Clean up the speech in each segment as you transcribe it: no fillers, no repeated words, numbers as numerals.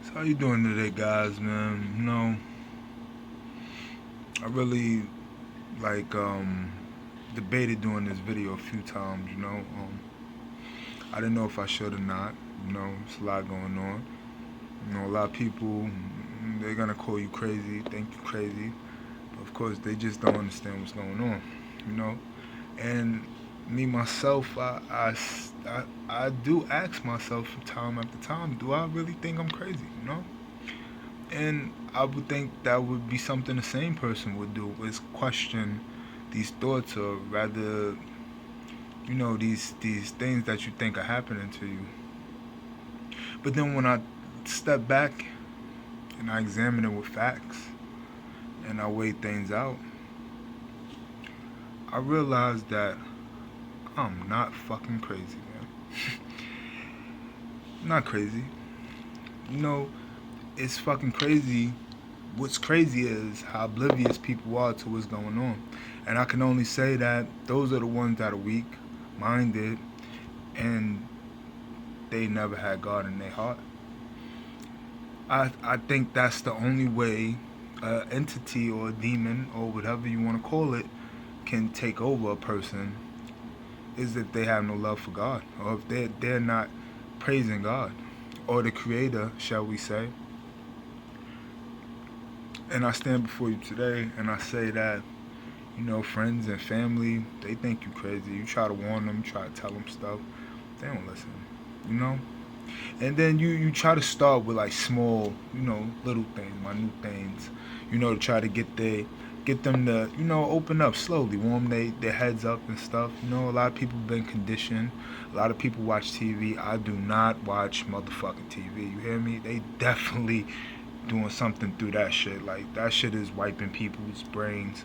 So how you doing today, guys, man? I really like debated doing this video a few times. I didn't know if I should or not. It's a lot going on. A lot of people they're gonna call you crazy, think you crazy, but of course they just don't understand what's going on. You know, and me myself, I do ask myself from time after time, do I really think I'm crazy? And I would think that would be something the same person would do, is question these thoughts, or rather, these things that you think are happening to you. But then when I step back and I examine it with facts and I weigh things out, I realize that I'm not fucking crazy, man. I'm not crazy. You know, it's fucking crazy. What's crazy is how oblivious people are to what's going on. And I can only say that those are the ones that are weak minded and they never had God in their heart. I think that's the only way an entity or a demon or whatever you want to call it can take over a person, is if they have no love for God, or if they're not praising God or the Creator, shall we say. And I stand before you today and I say that, friends and family, they think you crazy. You try to warn them, try to tell them stuff, they don't listen. You know. And then you try to start with like small, little things, minute things, to try to get them to, open up slowly, warm their heads up and stuff. A lot of people been conditioned. A lot of people watch TV. I do not watch motherfucking TV. You hear me? They definitely doing something through that shit. Like that shit is wiping people's brains.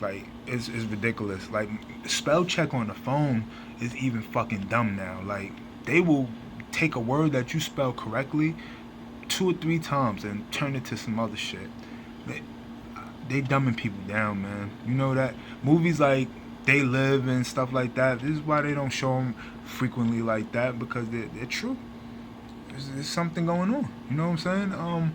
Like it's ridiculous. Like spell check on the phone is even fucking dumb now. Like they will take a word that you spell correctly 2 or 3 times and turn it to some other shit. They dumbing people down, man. You know that movies like They Live and stuff like that. This is why they don't show them frequently like that, because they're true. There's something going on. You know what I'm saying?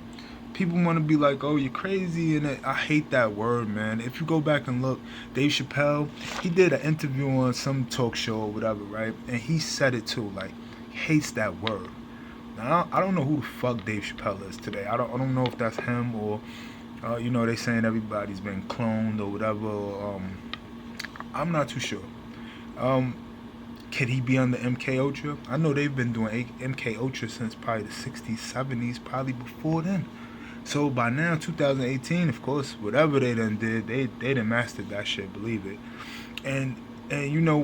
People want to be like, "Oh, you're crazy," and I hate that word, man. If you go back and look, Dave Chappelle, he did an interview on some talk show or whatever, right? And he said it too, like, he hates that word. Now, I don't know who the fuck Dave Chappelle is today. I don't know if that's him or, they saying everybody's been cloned or whatever. I'm not too sure. Um, could he be on the MK Ultra? I know they've been doing MK Ultra since probably the 60s, 70s, probably before then. So by now, 2018, of course, whatever they done did, they done mastered that shit. Believe it. And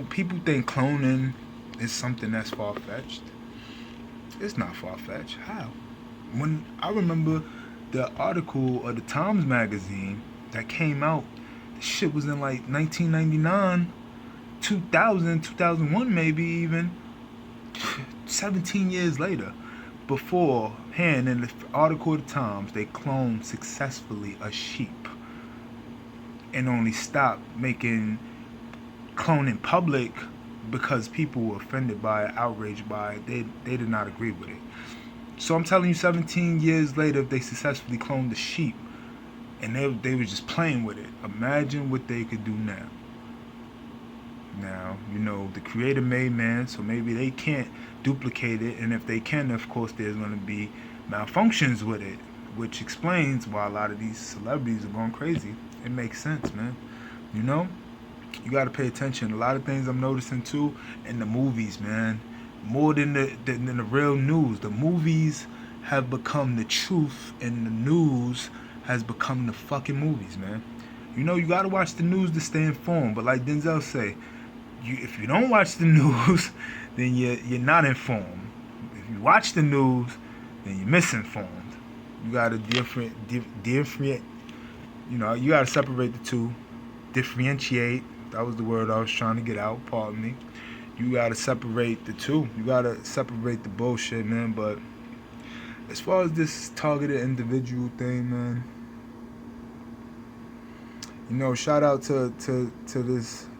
people think cloning is something that's far fetched. It's not far fetched. How? When I remember the article of the Times magazine that came out, the shit was in like 1999, 2000, 2001, maybe even 17 years later. Beforehand, in the article of the Times, they cloned successfully a sheep and only stopped making cloning public because people were offended by it, outraged by it. They did not agree with it. So I'm telling you, 17 years later, if they successfully cloned the sheep and they were just playing with it, imagine what they could do now. Now, the Creator made man, so maybe they can't duplicate it, and if they can, of course, there's going to be malfunctions with it, which explains why a lot of these celebrities are going crazy. It makes sense, man. You know, you got to pay attention. A lot of things I'm noticing too in the movies, man, more than the real news. The movies have become the truth, and the news has become the fucking movies, man. You got to watch the news to stay informed, but like Denzel say, if you don't watch the news, then you're not informed. If you watch the news, then you're misinformed. You gotta differentiate. You gotta separate the two. Differentiate. That was the word I was trying to get out. Pardon me. You gotta separate the two. You gotta separate the bullshit, man. But as far as this targeted individual thing, man, shout out to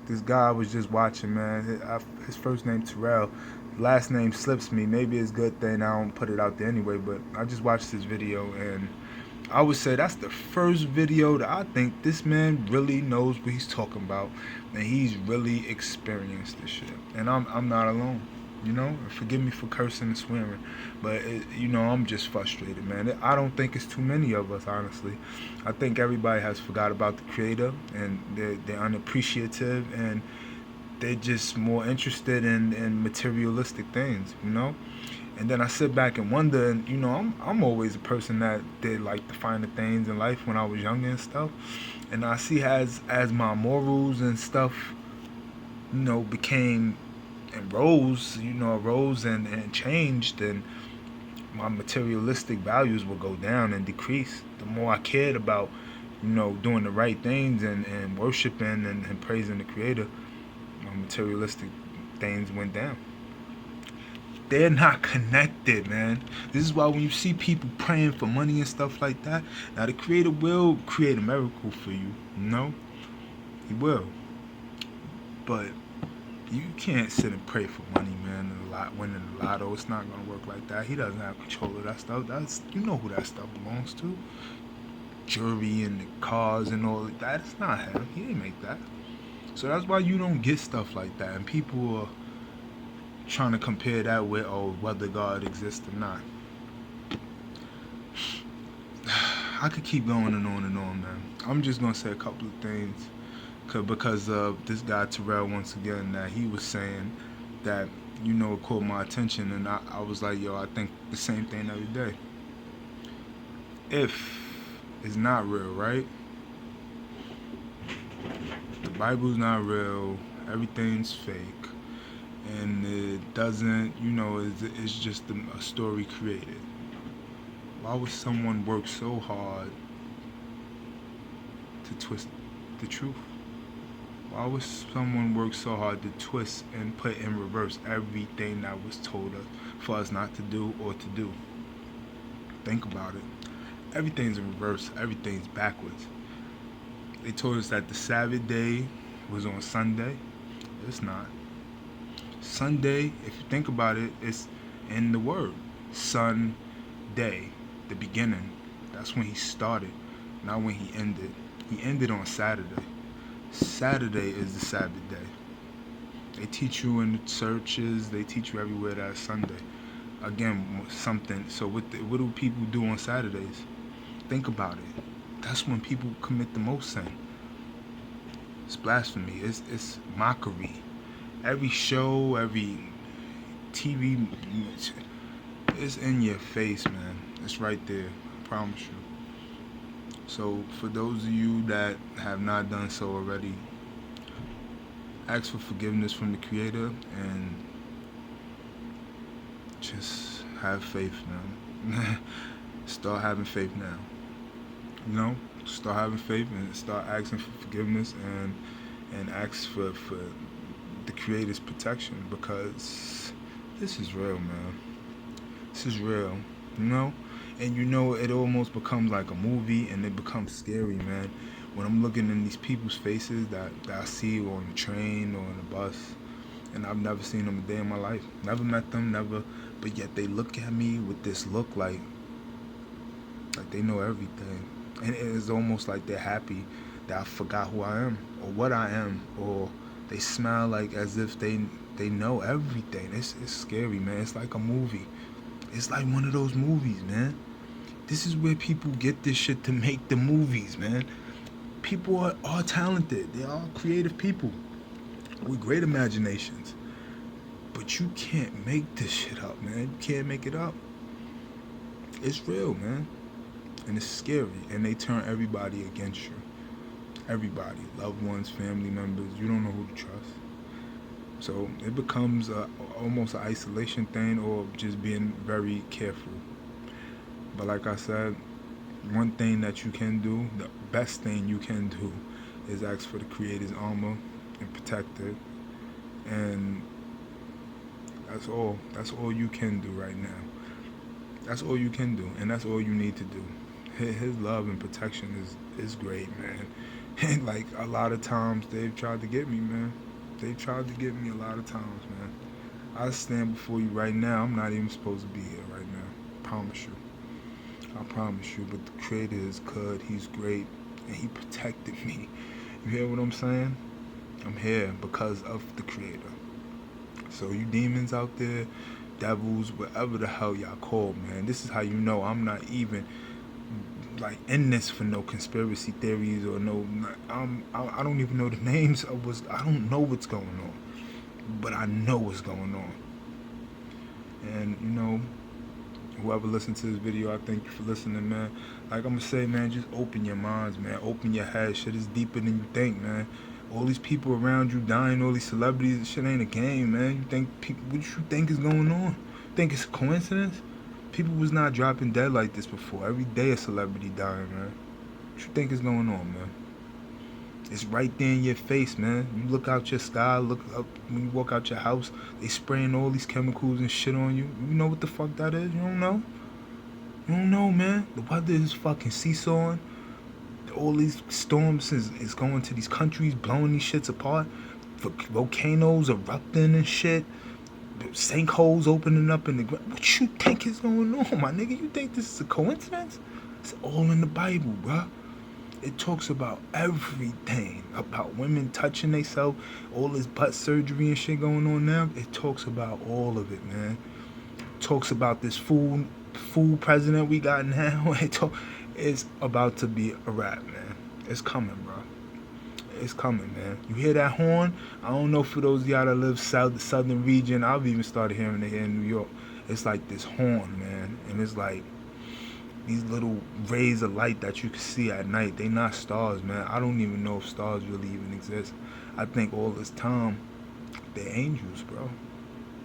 this guy I was just watching, man. His first name Terrell. last name slips me. Maybe it's a good thing I don't put it out there anyway, but I just watched this video, and I would say that's the first video that I think this man really knows what he's talking about, and he's really experienced this shit. And I'm not alone. Forgive me for cursing and swearing, but I'm just frustrated, man. I don't think it's too many of us, honestly. I think everybody has forgot about the Creator, and they're unappreciative, and they're just more interested in materialistic things. And then I sit back and wonder, and I'm always a person that did like the finer things in life when I was younger and stuff. And I see as my morals and stuff, became and rose and changed, and my materialistic values will go down and decrease. The more I cared about, doing the right things and worshiping and praising the Creator, my materialistic things went down. They're not connected, man. This is why when you see people praying for money and stuff like that, now the Creator will create a miracle for you. He will. But you can't sit and pray for money, man, and winning the lotto. It's not gonna work like that. He doesn't have control of that stuff. You know who that stuff belongs to. Jewelry and the cars and all of that. It's not him. He didn't make that. So that's why you don't get stuff like that. And people are trying to compare that with whether God exists or not. I could keep going and on, man. I'm just gonna say a couple of things because of this guy Terrell, once again, that he was saying that it caught my attention, and I was like, yo, I think the same thing every day. If it's not real, right? The Bible's not real. Everything's fake, and it doesn't. It's just a story created. Why would someone work so hard to twist the truth? Why would someone work so hard to twist and put in reverse everything that was told us for us not to do or to do? Think about it. Everything's in reverse. Everything's backwards. They told us that the Sabbath day was on Sunday. It's not. Sunday, if you think about it, it's in the word. Sunday, the beginning. That's when he started, not when he ended. He ended on Saturday. Saturday is the Sabbath day. They teach you in the churches, they teach you everywhere that it's Sunday. Again, something. So what do people do on Saturdays? Think about it. That's when people commit the most sin. It's blasphemy. It's mockery. Every show, every TV, it's in your face, man. It's right there. I promise you. So for those of you that have not done so already, ask for forgiveness from the Creator and just have faith, man. Start having faith now. Start having faith and start asking for forgiveness and ask for the Creator's protection, because this is real, man. This is real, And it almost becomes like a movie, and it becomes scary, man. When I'm looking in these people's faces that I see on the train or on the bus, and I've never seen them a day in my life. Never met them, never. But yet they look at me with this look like they know everything. And it's almost like they're happy that I forgot who I am or what I am, or they smile like as if they know everything. It's scary, man. It's like a movie. It's like one of those movies, man. This is where people get this shit to make the movies, man. People are talented. They are creative people with great imaginations. But you can't make this shit up, man. You can't make it up. It's real, man. And it's scary. And they turn everybody against you. Everybody. Loved ones, family members. You don't know who to trust. So it becomes almost an isolation thing, or just being very careful. But like I said, one thing that you can do, the best thing you can do, is ask for the Creator's armor and protect it. And that's all. That's all you can do right now. That's all you can do, and that's all you need to do. His love and protection is great, man. And like a lot of times they've tried to get me, man. They've tried to get me a lot of times, man. I stand before you right now. I'm not even supposed to be here right now. Promise you. I promise you. But the Creator is good. He's great. And He protected me. You hear what I'm saying? I'm here because of the Creator. So you demons out there, devils, whatever the hell y'all call, man, this is how you know I'm not even like in this for no conspiracy theories or no. I don't even know the names of what's. I don't know what's going on, but I know what's going on. And whoever listens to this video, I thank you for listening, man. Like I'm gonna say, man, just open your minds, man. Open your head. Shit is deeper than you think, man. All these people around you dying, all these celebrities, this shit ain't a game, man. You think people? What you think is going on? Think it's a coincidence? People was not dropping dead like this before. Every day a celebrity dying, man. What you think is going on, man? It's right there in your face, man. You look out your sky, look up when you walk out your house, they spraying all these chemicals and shit on you. You know what the fuck that is? You don't know? You don't know, man. The weather is fucking seesawing. All these storms is going to these countries, blowing these shits apart. Volcanoes erupting and shit. Sinkholes opening up in the ground. What you think is going on, my nigga? You think this is a coincidence? It's all in the Bible, bruh. It talks about everything. About women touching themselves, all this butt surgery and shit going on now. It talks about all of it, man. It talks about this fool president we got now. It's about to be a wrap, man. It's coming, bro. It's coming, man. You hear that horn? I don't know for those of y'all that live the southern region. I've even started hearing it here in New York. It's like this horn, man. And it's like these little rays of light that you can see at night. They not stars, man. I don't even know if stars really even exist. I think all this time, they're angels, bro.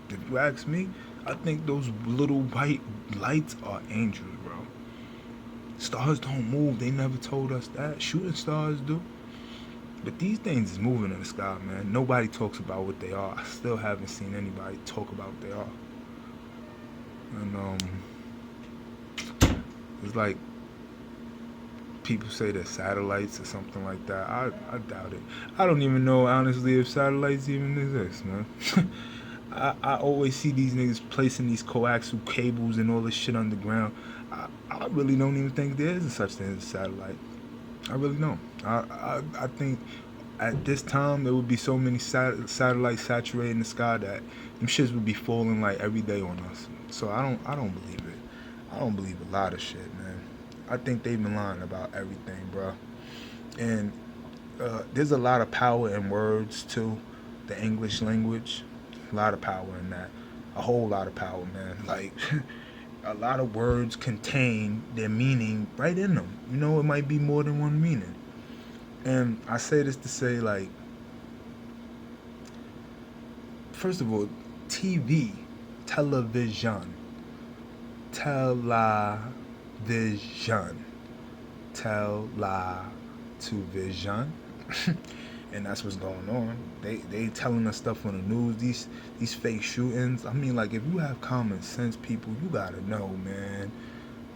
If you ask me, I think those little white lights are angels, bro. Stars don't move. They never told us that. Shooting stars do. But these things is moving in the sky, man. Nobody talks about what they are. I still haven't seen anybody talk about what they are. And it's like people say they're satellites or something like that. I doubt it. I don't even know, honestly, if satellites even exist, man. I always see these niggas placing these coaxial cables and all this shit underground. I really don't even think there is such thing as a satellite. I really don't. I think at this time there would be so many satellites saturating the sky that them shits would be falling like every day on us. So I don't believe it. I don't believe a lot of shit, man. I think they've been lying about everything, bro. And there's a lot of power in words too. The English language, a lot of power in that. A whole lot of power, man. Like a lot of words contain their meaning right in them. You know, it might be more than one meaning. And I say this to say, like, first of all, TV, television, television, television, and that's what's going on. They telling us stuff on the news. These fake shootings. I mean, like, if you have common sense, people, you gotta know, man.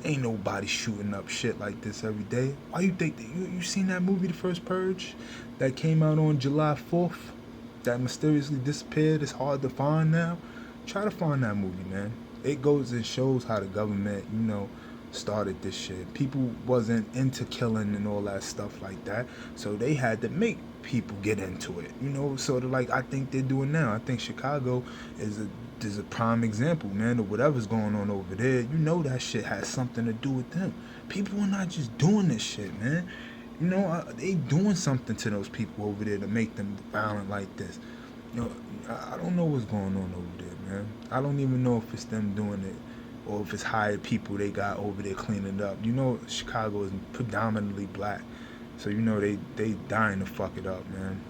Ain't nobody shooting up shit like this every day. Why you think that you seen that movie, The First Purge, that came out on July 4th, that mysteriously disappeared? It's hard to find now. Try to find that movie, man. It goes and shows how the government, started this shit. People wasn't into killing and all that stuff like that, so they had to make people get into it. Sort of like I think they're doing now. I think Chicago is a prime example, man, of whatever's going on over there. That shit has something to do with them. People are not just doing this shit, man. They doing something to those people over there to make them violent like this. I don't know what's going on over there, man. I don't even know if it's them doing it or if it's hired people they got over there cleaning it up. Chicago is predominantly black. So, they dying to fuck it up, man.